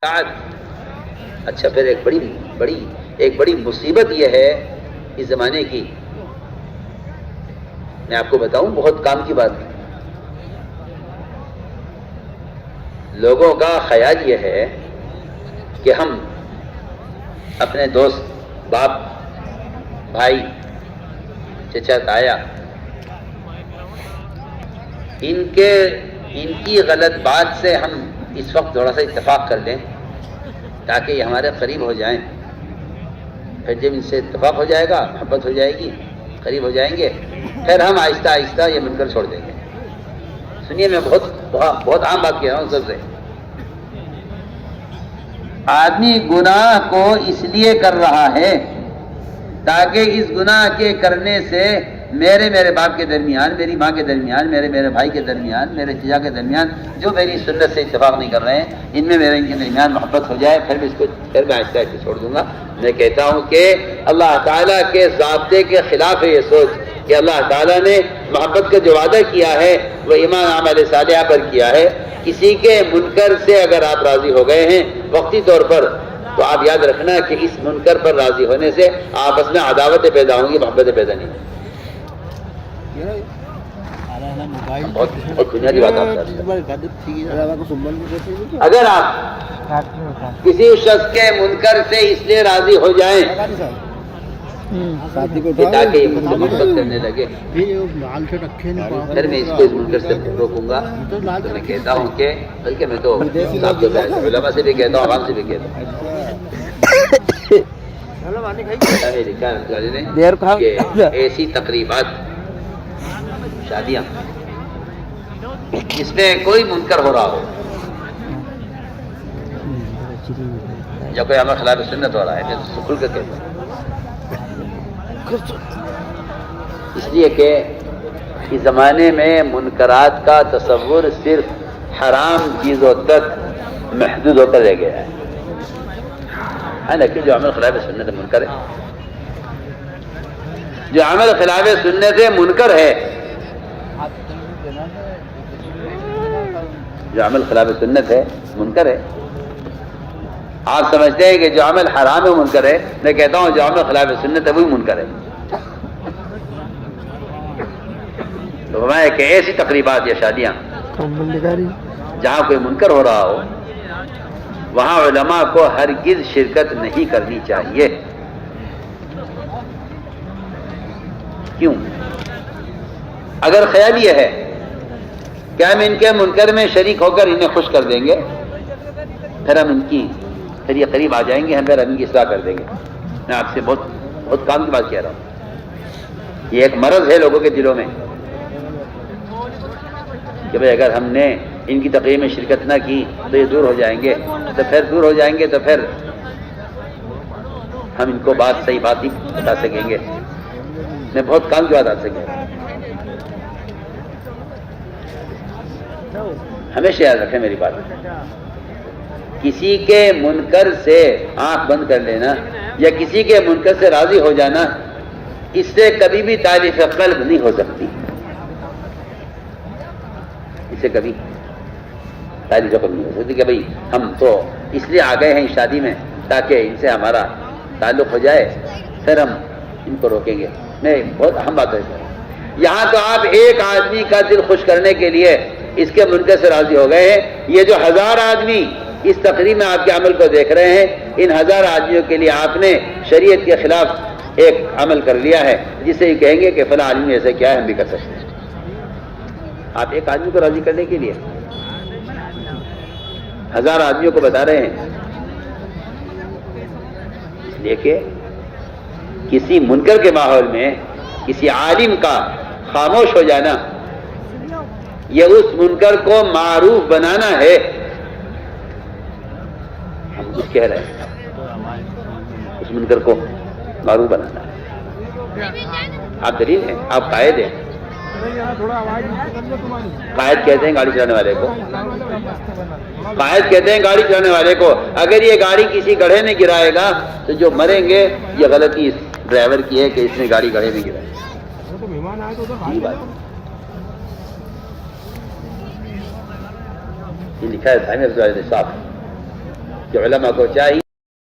اچھا، پھر ایک بڑی مصیبت یہ ہے اس زمانے کی، میں آپ کو بتاؤں، بہت کام کی بات ہے۔ لوگوں کا خیال یہ ہے کہ ہم اپنے دوست، باپ، بھائی، چچا، تایا، ان کی غلط بات سے ہم اس وقت تھوڑا سا اتفاق کر لیں تاکہ یہ ہمارے قریب ہو جائیں۔ پھر جب ان سے اتفاق ہو جائے گا، محبت ہو جائے گی، قریب ہو جائیں گے، پھر ہم آہستہ آہستہ یہ مل کر چھوڑ دیں گے۔ سنیے، میں بہت عام بات کہہ رہا ہوں سب سے۔ آدمی گناہ کو اس لیے کر رہا ہے تاکہ اس گناہ کے کرنے سے میرے باپ کے درمیان، میری ماں کے درمیان، میرے بھائی کے درمیان، میرے چچا کے درمیان، جو میری سنت سے اتفاق نہیں کر رہے ہیں، ان میں ان کے درمیان محبت ہو جائے، پھر میں آہستہ آہستہ چھوڑ دوں گا۔ میں کہتا ہوں کہ اللہ تعالیٰ کے ضابطے کے خلاف ہے یہ سوچ کہ اللہ تعالیٰ نے محبت کا جو وعدہ کیا ہے وہ ایمان اعمال صالحہ پر کیا ہے۔ کسی کے منکر سے اگر آپ راضی ہو گئے ہیں وقتی طور پر، تو آپ یاد رکھنا کہ اس منکر پر راضی ہونے سے آپس میں عداوتیں پیدا ہوں گی، محبتیں پیدا نہیں ہوں گی۔ بہت بنیادی بات اگر آپ کسی شخص کے منکر سے اس لیے راضی ہو جائیں تاکہ یہ مجھ سے محبت کرنے لگے، پھر میں اس کو اس منکر سے روکوں گا، تو میں کہتا ہوں کہ بلکہ میں تو علماء سے بھی کہتا ہوں، عوام سے بھی کہتا ہوں کہ ایسی تقریبات، شادیاں جس میں کوئی منکر ہو رہا ہو یا کوئی عمل خلاف سنت ہو رہا ہے، میں تو کھل کر کہتا ہوں، اس لیے کہ اس زمانے میں منکرات کا تصور صرف حرام چیزوں تک محدود ہو کر رہ گیا ہے، حالانکہ جو عمل خلاف سنت منکر ہے، جو عمل خلاف سنت منکر ہے، جو عمل خلاف سنت ہے منکر ہے۔ آپ سمجھتے ہیں کہ جو عمل حرام ہے منکر ہے، میں کہتا ہوں جو عمل خلاف سنت ہے وہی منکر ہے۔ تو فرمایا کہ ایسی تقریبات یا شادیاں جہاں کوئی منکر ہو رہا ہو، وہاں علماء کو ہرگز شرکت نہیں کرنی چاہیے۔ کیوں؟ اگر خیال یہ ہے کہ ہم ان کے منکر میں شریک ہو کر انہیں خوش کر دیں گے، پھر یہ قریب آ جائیں گے، ہم ان کی اصلاح کر دیں گے۔ میں آپ سے بہت کام کی بات کہہ رہا ہوں۔ یہ ایک مرض ہے لوگوں کے دلوں میں کہ بھئی اگر ہم نے ان کی تقریر میں شرکت نہ کی تو یہ دور ہو جائیں گے، تو پھر ہم ان کو صحیح بات ہی بتا سکیں گے۔ میں بہت کام کی بات آپ سے کہہ رہا ہوں۔ ہمیشہ یاد رکھیں میری بات، کسی کے منکر سے آنکھ بند کر لینا یا کسی کے منکر سے راضی ہو جانا، اس سے کبھی بھی تالیف قلب نہیں ہو سکتی، اس سے کبھی تالیف قلب نہیں ہو سکتی کہ بھئی ہم تو اس لیے آ گئے ہیں اس شادی میں تاکہ ان سے ہمارا تعلق ہو جائے، پھر ہم ان کو روکیں گے۔ نہیں، بہت اہم بات ہے۔ یہاں تو آپ ایک آدمی کا دل خوش کرنے کے لیے اس کے منکر سے راضی ہو گئے ہیں، یہ جو 1000 آدمی اس تقریب میں آپ کے عمل کو دیکھ رہے ہیں، ان 1000 آدمیوں کے لیے آپ نے شریعت کے خلاف ایک عمل کر لیا ہے، جسے یہ کہیں گے کہ فلاں آدمی ایسا کیا ہے، ہم بھی کر سکتے ہیں۔ آپ ایک آدمی کو راضی کرنے کے لیے 1000 آدمیوں کو بتا رہے ہیں، اس لیے کہ کسی منکر کے ماحول میں کسی عالم کا خاموش ہو جانا، یہ اس منکر کو معروف بنانا ہے۔ ہم کچھ کہہ رہے ہیں، اس منکر کو معروف بنانا ہے۔ آپ دلیل ہیں، آپ قائد ہیں۔ قائد کہتے ہیں گاڑی چلانے والے کو، اگر یہ گاڑی کسی گڑھے میں گرائے گا تو جو مریں گے یہ غلطی اس ڈرائیور کی ہے کہ اس نے گاڑی گڑھے میں گرائی۔ یہ لکھا ہے صاحب کہ علماء کو چاہیے